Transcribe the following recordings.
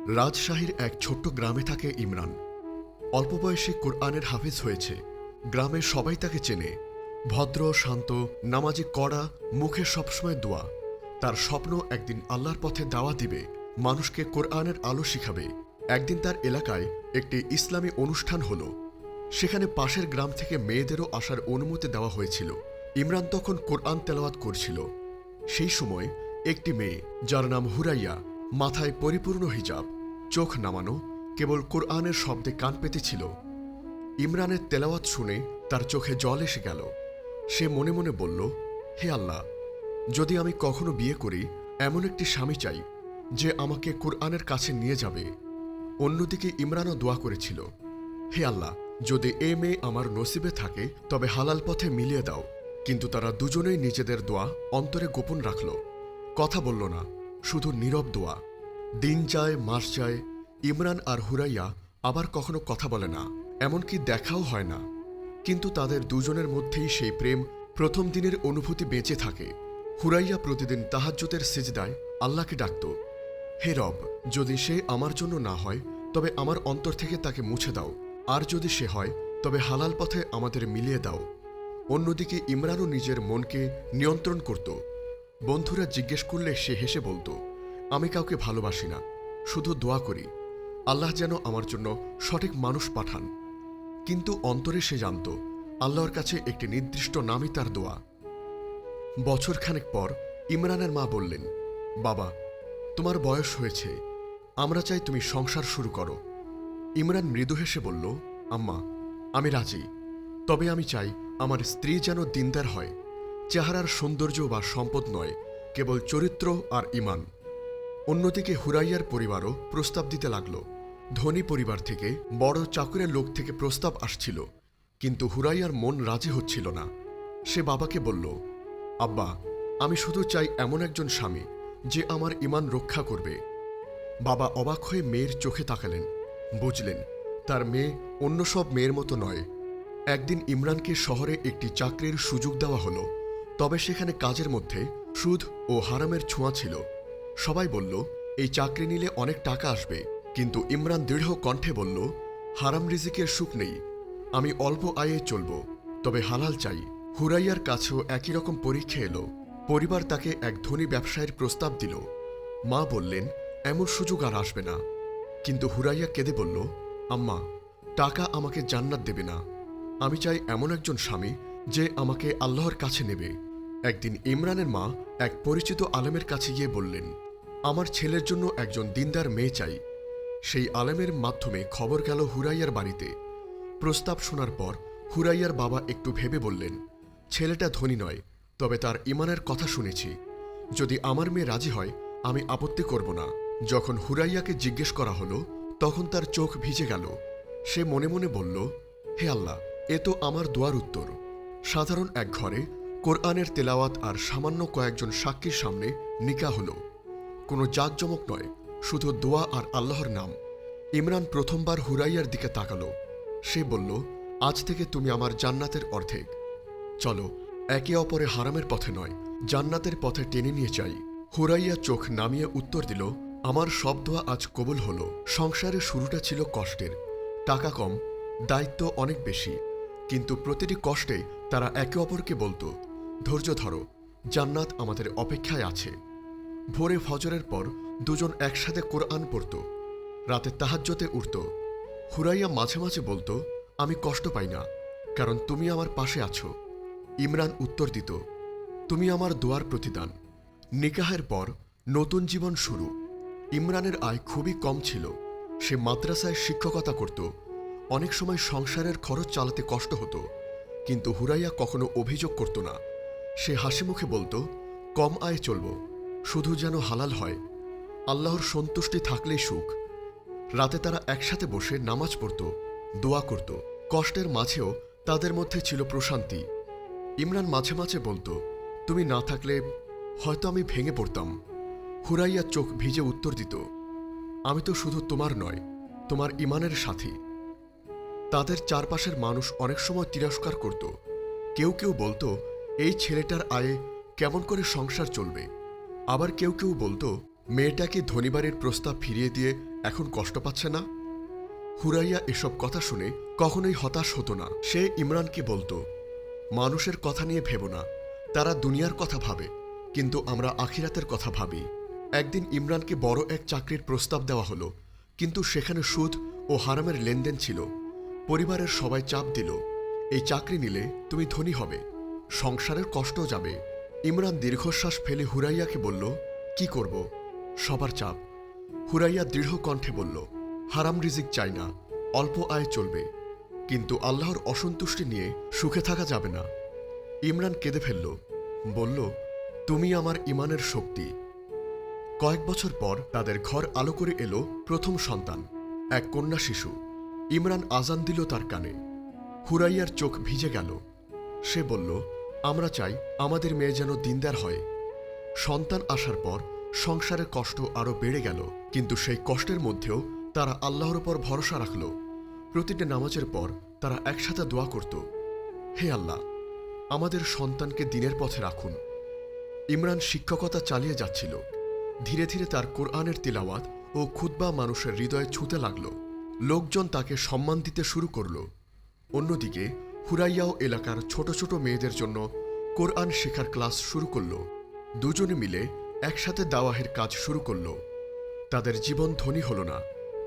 রাজশাহীর এক ছোট্ট গ্রামে থাকে ইমরান। অল্প বয়সে কোরআনের হাফিজ হয়েছে। গ্রামের সবাই তাকে চেনে। ভদ্র, শান্ত, নামাজি, কড়া, মুখে সবসময় দোয়া। তার স্বপ্ন একদিন আল্লাহর পথে দাওয়া দিবে, মানুষকে কোরআনের আলো শিখাবে। একদিন তার এলাকায় একটি ইসলামী অনুষ্ঠান হলো। সেখানে পাশের গ্রাম থেকে মেয়েদেরও আসার অনুমতি দেওয়া হয়েছিল। ইমরান তখন কোরআন তেলাওয়াত করছিল। সেই সময় একটি মেয়ে, যার নাম হুরাইয়া, মাথায় পরিপূর্ণ হিজাব, চোখ নামানো, কেবল কোরআনের শব্দে কান পেতেছিল। ইমরানের তেলাওয়াত শুনে তার চোখে জল এসে গেল। সে মনে মনে বলল, হে আল্লাহ, যদি আমি কখনো বিয়ে করি, এমন একটি স্বামী চাই যে আমাকে কোরআনের কাছে নিয়ে যাবে। অন্যদিকে ইমরানও দোয়া করেছিল, হে আল্লাহ, যদি এ মেয়ে আমার নসিবে থাকে তবে হালাল পথে মিলিয়ে দাও। কিন্তু তারা দুজনেই নিজেদের দোয়া অন্তরে গোপন রাখল। কথা বলল না, শুধু নীরব দোয়া। দিন যায়, মাস যায়, ইমরান আর হুরাইয়া আবার কখনো কথা বলে না, এমনকি দেখাও হয় না। কিন্তু তাদের দুজনের মধ্যেই সেই প্রেম, প্রথম দিনের অনুভূতি বেঁচে থাকে। হুরাইয়া প্রতিদিন তাহাজ্জুদের সিজদায় আল্লাহকে ডাকত, হে রব, যদি সে আমার জন্য না হয় তবে আমার অন্তর থেকে তাকে মুছে দাও, আর যদি সে হয় তবে হালাল পথে আমাদের মিলিয়ে দাও। অন্যদিকে ইমরানও নিজের মনকে নিয়ন্ত্রণ করত। বন্ধুরা জিজ্ঞেস করলে সে হেসে বলতো, আমি কাউকে ভালোবাসি না, শুধু দোয়া করি আল্লাহ যেন আমার জন্য সঠিক মানুষ পাঠান। কিন্তু অন্তরে সে জানত আল্লাহর কাছে একটি নির্দিষ্ট নামই তার দোয়া। বছরখানেক পর ইমরানের মা বললেন, বাবা, তোমার বয়স হয়েছে, আমরা চাই তুমি সংসার শুরু করো। ইমরান মৃদু হেসে বলল, আম্মা, আমি রাজি, তবে আমি চাই আমার স্ত্রী যেন দিনদার হয়। চেহারার সৌন্দর্য বা সম্পদ নয়, কেবল চরিত্র আর ঈমান। অন্যদিকে হুরাইয়ার পরিবারও প্রস্তাব দিতে লাগল। ধনী পরিবার থেকে, বড় চাকুরের লোক থেকে প্রস্তাব আসছিল, কিন্তু হুরাইয়ার মন রাজি হচ্ছিল না। সে বাবাকে বলল, আব্বা, আমি শুধু চাই এমন একজন স্বামী যে আমার ঈমান রক্ষা করবে। বাবা অবাক হয়ে মেয়ের চোখে তাকালেন, বুঝলেন তার মেয়ে অন্য সব মেয়ের মতো নয়। একদিন ইমরানকে শহরে একটি চাকরির সুযোগ দেওয়া হলো, তবে সেখানে কাজের মধ্যে সুদ ও হারামের ছোঁয়া ছিল। সবাই বলল, এই চাকরি নিলে অনেক টাকা আসবে, কিন্তু ইমরান দৃঢ় কণ্ঠে বলল, হারাম রিজিকের সুখ নেই, আমি অল্প আয়ে চলব, তবে হালাল চাই। হুরাইয়ার কাছেও একই রকম পরীক্ষা এলো। পরিবার তাকে এক ধনী ব্যবসায়ের প্রস্তাব দিল। মা বললেন, এমন সুযোগ আর আসবে না। কিন্তু হুরাইয়া কেঁদে বলল, আম্মা, টাকা আমাকে জান্নাত দেবে না, আমি চাই এমন একজন স্বামী যে আমাকে আল্লাহর কাছে নেবে। একদিন ইমরানের মা এক পরিচিত আলেমের কাছে গিয়ে বললেন, আমার ছেলের জন্য একজন দিনদার মেয়ে চাই। সেই আলেমের মাধ্যমে খবর গেল হুরাইয়ার বাড়িতে। প্রস্তাব শোনার পর হুরাইয়ার বাবা একটু ভেবে বললেন, ছেলেটা ধনী নয়, তবে তার ঈমানের কথা শুনেছি, যদি আমার মেয়ে রাজি হয় আমি আপত্তি করব না। যখন হুরাইয়াকে জিজ্ঞেস করা হলো, তখন তার চোখ ভিজে গেল। সে মনে মনে বলল, হে আল্লাহ, এ তো আমার দোয়ার উত্তর। সাধারণ এক ঘরে কোরআনের তেলাওয়াত আর সামান্য কয়েকজন সাক্ষীর সামনে নিকাহ হলো। কোনো জাঁকজমক নয়, শুধু দোয়া আর আল্লাহর নাম। ইমরান প্রথমবার হুরাইয়ার দিকে তাকালো। সে বলল, আজ থেকে তুমি আমার জান্নাতের অর্ধেক। চলো, একে অপরে হারামের পথে নয়, জান্নাতের পথে টেনে নিয়ে যাই। হুরাইয়া চোখ নামিয়ে উত্তর দিল, আমার সব দোয়া আজ কবুল হলো। সংসারের শুরুটা ছিল কষ্টের। টাকা কম, দায়িত্ব অনেক বেশি, কিন্তু প্রতিটি কষ্টে তারা একে অপরকে বলতো, ধৈর্য ধরো, জান্নাত আমাদের অপেক্ষায় আছে। ভোরে ফজরের পর দুজন একসাথে কোরআন পড়ত, রাতে তাহাজ্জুদে উঠত। হুরাইয়া মাঝে মাঝে বলতো, আমি কষ্ট পাই না, কারণ তুমি আমার পাশে আছো। ইমরান উত্তর দিত, তুমি আমার দোয়ার প্রতিদান। নিকাহের পর নতুন জীবন শুরু। ইমরানের আয় খুবই কম ছিল। সে মাদ্রাসায় শিক্ষকতা করত। অনেক সময় সংসারের খরচ চালাতে কষ্ট হতো, কিন্তু হুরাইয়া কখনো অভিযোগ করত না। সে হাসিমুখে বলতো, কম আয়ে চলব, শুধু যেন হালাল হয়। আল্লাহর সন্তুষ্টি থাকলেই সুখ। রাতে তারা একসাথে বসে নামাজ পড়ত, দোয়া করত। কষ্টের মাঝেও তাদের মধ্যে ছিল প্রশান্তি। ইমরান মাঝে মাঝে বলতো, তুমি না থাকলে হয়তো আমি ভেঙে পড়তাম। হুরাইয়া চোখ ভিজে উত্তর দিত, আমি তো শুধু তোমার নয়, তোমার ঈমানের সাথী। তাদের চারপাশের মানুষ অনেক সময় তিরস্কার করত। কেউ কেউ বলতো, এই ছেলেটার আয়ে কেমন করে সংসার চলবে। আবার কেউ কেউ বলতো, মেয়েটাকে ধনীবাড়ির প্রস্তাব ফিরিয়ে দিয়ে এখন কষ্ট পাচ্ছে না? হুরাইয়া এসব কথা শুনে কখনোই হতাশ হতো না। সে ইমরানকে বলতো, মানুষের কথা নিয়ে ভেবো না, তারা দুনিয়ার কথা ভাবে, কিন্তু আমরা আখিরাতের কথা ভাবি। একদিন ইমরানকে বড় এক চাকরির প্রস্তাব দেওয়া হলো, কিন্তু সেখানে সুদ ও হারামের লেনদেন ছিল। পরিবারের সবাই চাপ দিল, এই চাকরি নিলে তুমি ধনী হবে, সংসারের কষ্টও যাবে। ইমরান দীর্ঘশ্বাস ফেলে হুরাইয়াকে বলল, কি করব? সবার চাপ। হুরাইয়া দৃঢ় কণ্ঠে বলল, হারাম রিজিক চাই না, অল্প আয় চলবে, কিন্তু আল্লাহর অসন্তুষ্টি নিয়ে সুখে থাকা যাবে না। ইমরান কেঁদে ফেলল, বলল, তুমি আমার ইমানের শক্তি। কয়েক বছর পর তাদের ঘর আলো করে এলো প্রথম সন্তান, এক কন্যা শিশু। ইমরান আজান দিল তার কানে। হুরাইয়ার চোখ ভিজে গেল। সে বলল, আমরা চাই আমাদের মেয়ে যেন দিনদার হয়। সন্তান আসার পর সংসারের কষ্ট আরো বেড়ে গেল, কিন্তু সেই কষ্টের মধ্যেও তারা আল্লাহর উপর ভরসা রাখল। প্রতিটি নামাজের পর তারা একসাথে দোয়া করত, হে আল্লাহ, আমাদের সন্তানকে দিনের পথে রাখুন। ইমরান শিক্ষকতা চালিয়ে যাচ্ছিল। ধীরে ধীরে তার কোরআনের তিলাওয়াত ও খুতবা মানুষের হৃদয়ে ছুঁতে লাগল। লোকজন তাকে সম্মান দিতে শুরু করল। অন্যদিকে হুরাইয়াও এলাকার ছোট ছোট মেয়েদের জন্য কোরআন শেখার ক্লাস শুরু করল। দুজনে মিলে একসাথে দাওয়াহের কাজ শুরু করল। তাদের জীবন ধনী হল না,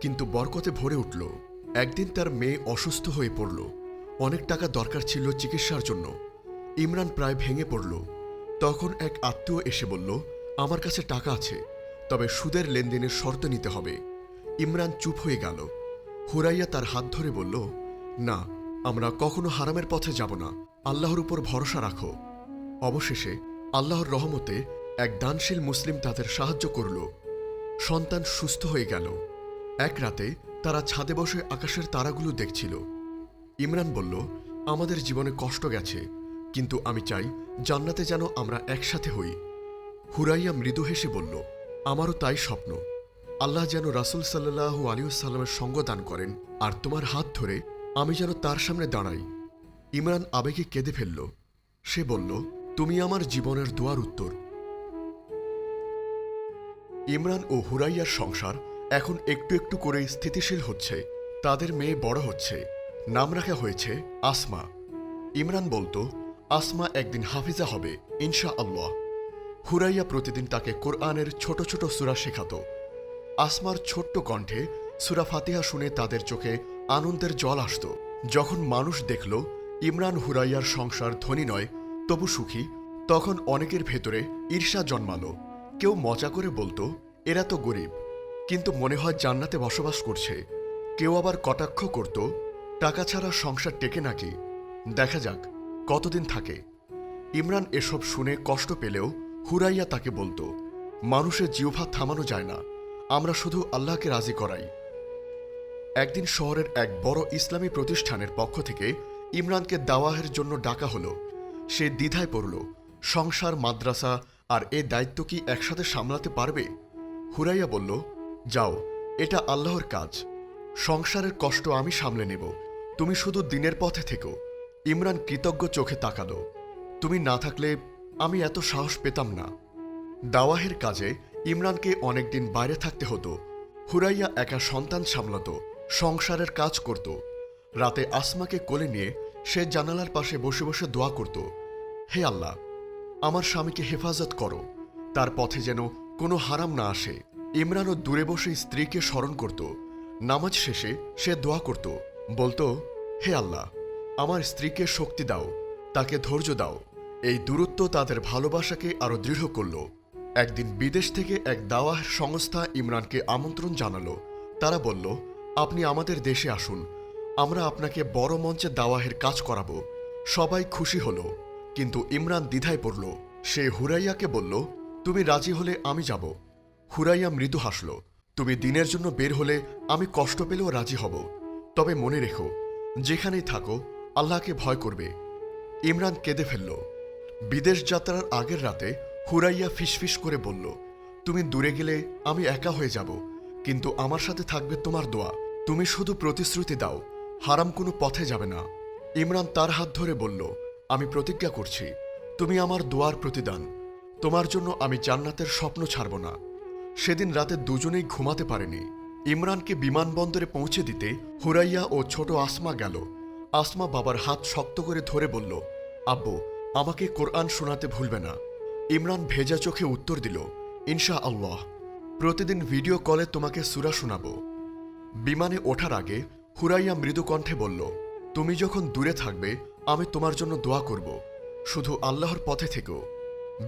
কিন্তু বরকতে ভরে উঠল। একদিন তার মেয়ে অসুস্থ হয়ে পড়ল। অনেক টাকা দরকার ছিল চিকিৎসার জন্য। ইমরান প্রায় ভেঙে পড়ল। তখন এক আত্মীয় এসে বলল, আমার কাছে টাকা আছে, তবে সুদের লেনদেনের শর্ত নিতে হবে। ইমরান চুপ হয়ে গেল। হুরাইয়া তার হাত ধরে বলল, না, আমরা কখনো হারামের পথে যাব না, আল্লাহর উপর ভরসা রাখো। অবশেষে আল্লাহর রহমতে এক দানশীল মুসলিম তাদের সাহায্য করল। সন্তান সুস্থ হয়ে গেল। এক রাতে তারা ছাদে বসে আকাশের তারাগুলো দেখছিল। ইমরান বলল, আমাদের জীবনে কষ্ট গেছে, কিন্তু আমি চাই জান্নাতে যেন আমরা একসাথে হই। হুরাইয়া মৃদু হেসে বলল, আমারও তাই স্বপ্ন। আল্লাহ যেন রাসূল সাল্লাল্লাহু আলাইহি ওয়াসাল্লামের সঙ্গ দান করেন, আর তোমার হাত ধরে আমি যেন তার সামনে দাঁড়াই। ইমরান আবেগে কেঁদে ফেলল। সে বলল, তুমি আমার জীবনের দোয়ার উত্তর। ইমরান ও হুরাইয়ার সংসার এখন একটু একটু করে স্থিতিশীল হচ্ছে। তাদের মেয়ে বড় হচ্ছে। নাম রাখা হয়েছে আসমা। ইমরান বলতো, আসমা একদিন হাফিজা হবে ইনশা আল্লাহ। হুরাইয়া প্রতিদিন তাকে কোরআনের ছোট ছোট সূরা শেখাত। আসমার ছোট্ট কণ্ঠে সূরা ফাতিহা শুনে তাদের চোখে আনন্দের জল আসত। যখন মানুষ দেখল ইমরান হুরাইয়ার সংসার ধনী নয় তবু সুখী, তখন অনেকের ভেতরে ঈর্ষা জন্মালো। কেউ মজা করে বলতো, এরা তো গরিব, কিন্তু মনে হয় জান্নাতে বসবাস করছে। কেউ আবার কটাক্ষ করত, টাকা ছাড়া সংসার টেকে নাকি, দেখা যাক কতদিন থাকে। ইমরান এসব শুনে কষ্ট পেলেও হুরাইয়া তাকে বলতো, মানুষের জিহ্বা থামানো যায় না, আমরা শুধু আল্লাহকে রাজি করাই। একদিন শহরের এক বড় ইসলামী প্রতিষ্ঠানের পক্ষ থেকে ইমরানকে দাওয়াহের জন্য ডাকা হলো। সে দ্বিধায় পড়ল, সংসার, মাদ্রাসা আর এ দায়িত্ব কি একসাথে সামলাতে পারবে? হুরাইয়া বলল, যাও, এটা আল্লাহর কাজ, সংসারের কষ্ট আমি সামলে নেব, তুমি শুধু দিনের পথে থেকো। ইমরান কৃতজ্ঞ চোখে তাকালো, তুমি না থাকলে আমি এত সাহস পেতাম না। দাওয়াহের কাজে ইমরানকে অনেকদিন বাইরে থাকতে হতো। হুরাইয়া একা সন্তান সামলাত, সংসারের কাজ করত। রাতে আসমাকে কোলে নিয়ে সে জানালার পাশে বসে বসে দোয়া করত, হে আল্লাহ, আমার স্বামীকে হেফাজত করো, তার পথে যেন কোনো হারাম না আসে। ইমরানও দূরে বসে স্ত্রীকে স্মরণ করত। নামাজ শেষে সে দোয়া করত, বলতো, হে আল্লাহ, আমার স্ত্রীকে শক্তি দাও, তাকে ধৈর্য দাও। এই দূরত্ব তাদের ভালোবাসাকে আরো দৃঢ় করল। একদিন বিদেশ থেকে এক দাওয়াহ সংস্থা ইমরানকে আমন্ত্রণ জানালো। তারা বলল, আপনি আমাদের দেশে আসুন, আমরা আপনাকে বড় মঞ্চে দাওয়াহের কাজ করাবো। সবাই খুশি হলো, কিন্তু ইমরান দ্বিধায় পড়ল। সে হুরাইয়াকে বলল, তুমি রাজি হলে আমি যাব। হুরাইয়া মৃদু হাসল, তুমি দিনের জন্য বের হলে আমি কষ্ট পেলেও রাজি হব, তবে মনে রেখো, যেখানেই থাকো আল্লাহকে ভয় করবে। ইমরান কেঁদে ফেলল। বিদেশ যাত্রার আগের রাতে হুরাইয়া ফিসফিস করে বলল, তুমি দূরে গেলে আমি একা হয়ে যাব, কিন্তু আমার সাথে থাকবে তোমার দোয়া। তুমি শুধু প্রতিশ্রুতি দাও, হারাম কোনো পথে যাবে না। ইমরান তার হাত ধরে বলল, আমি প্রতিজ্ঞা করছি, তুমি আমার দোয়ার প্রতিদান, তোমার জন্য আমি জান্নাতের স্বপ্ন ছাড়ব না। সেদিন রাতে দুজনেই ঘুমাতে পারেনি। ইমরানকে বিমানবন্দরে পৌঁছে দিতে হুরাইয়া ও ছোট আসমা গেল। আসমা বাবার হাত শক্ত করে ধরে বলল, আব্বু, আমাকে কোরআন শোনাতে ভুলবে না। ইমরান ভেজা চোখে উত্তর দিল, ইনশা আল্লাহ, প্রতিদিন ভিডিও কলে তোমাকে সূরা শোনাব। বিমানে ওঠার আগে হুরাইয়া মৃদু কণ্ঠে বলল, তুমি যখন দূরে থাকবে আমি তোমার জন্য দোয়া করব, শুধু আল্লাহর পথে থেকো।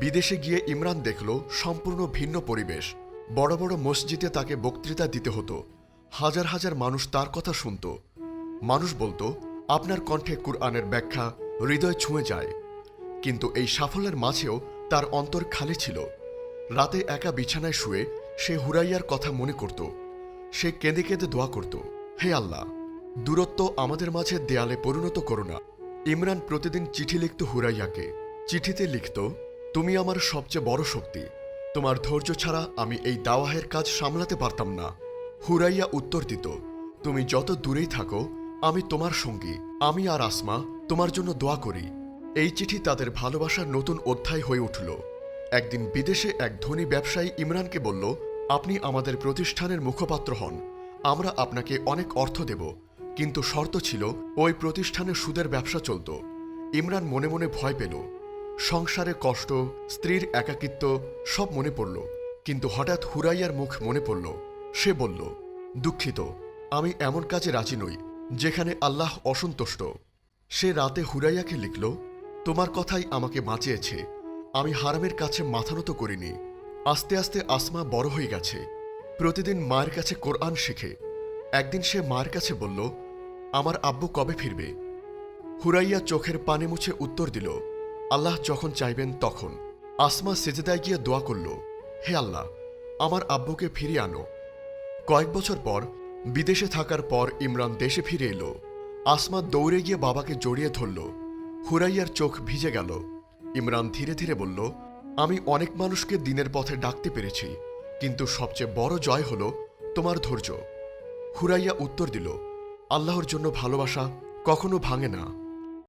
বিদেশে গিয়ে ইমরান দেখল সম্পূর্ণ ভিন্ন পরিবেশ। বড় বড় মসজিদে তাকে বক্তৃতা দিতে হতো, হাজার হাজার মানুষ তার কথা শুনত। মানুষ বলতো, আপনার কণ্ঠে কুরআনের ব্যাখ্যা হৃদয় ছুঁয়ে যায়। কিন্তু এই সাফল্যের মাঝেও তার অন্তর খালি ছিল। রাতে একা বিছানায় শুয়ে সে হুরাইয়ার কথা মনে করত। সে কেঁদে কেঁদে দোয়া করত, হে আল্লাহ, দূরত্ব আমাদের মাঝে দেয়ালে পরিণত করো না। ইমরান প্রতিদিন চিঠি লিখত হুরাইয়াকে। চিঠিতে লিখত, তুমি আমার সবচেয়ে বড় শক্তি, তোমার ধৈর্য ছাড়া আমি এই দাওয়াহের কাজ সামলাতে পারতাম না। হুরাইয়া উত্তর দিত, তুমি যত দূরেই থাকো আমি তোমার সঙ্গী, আমি আর আসমা তোমার জন্য দোয়া করি। এই চিঠি তাদের ভালোবাসার নতুন অধ্যায় হয়ে উঠল। একদিন বিদেশে এক ধনী ব্যবসায়ী ইমরানকে বলল, আপনি আমাদের প্রতিষ্ঠানের মুখপাত্র হন, আমরা আপনাকে অনেক অর্থ দেব, কিন্তু শর্ত ছিল ওই প্রতিষ্ঠানে সুদের ব্যবসা চলত। ইমরান মনে মনে ভয় পেল। সংসারে কষ্ট, স্ত্রীর একাকিত্ব সব মনে পড়ল। কিন্তু হঠাৎ হুরাইয়ার মুখ মনে পড়ল। সে বলল, দুঃখিত, আমি এমন কাজে রাজি নই যেখানে আল্লাহ অসন্তুষ্ট। সে রাতে হুরাইয়াকে লিখল, তোমার কথাই আমাকে বাঁচিয়েছে, আমি হারামের কাছে মাথা নত করিনি। আস্তে আস্তে আসমা বড় হয়ে গেছে, প্রতিদিন মায়ের কাছে কোরআন শিখে। একদিন সে মায়ের কাছে বলল, আমার আব্বু কবে ফিরবে? হুরাইয়া চোখের পানি মুছে উত্তর দিল, আল্লাহ যখন চাইবেন তখন। আসমা সেজদায় গিয়ে দোয়া করল, হে আল্লাহ, আমার আব্বুকে ফিরিয়ে আনো। কয়েক বছর পর বিদেশে থাকার পর ইমরান দেশে ফিরে এলো। আসমা দৌড়ে গিয়ে বাবাকে জড়িয়ে ধরল। হুরাইয়ার চোখ ভিজে গেল। ইমরান ধীরে ধীরে বলল, আমি অনেক মানুষকে দিনের পথে ডাকতে পেরেছি, কিন্তু সবচেয়ে বড় জয় হল তোমার ধৈর্য। হুরাইয়া উত্তর দিল, আল্লাহর জন্য ভালোবাসা কখনো ভাঙে না।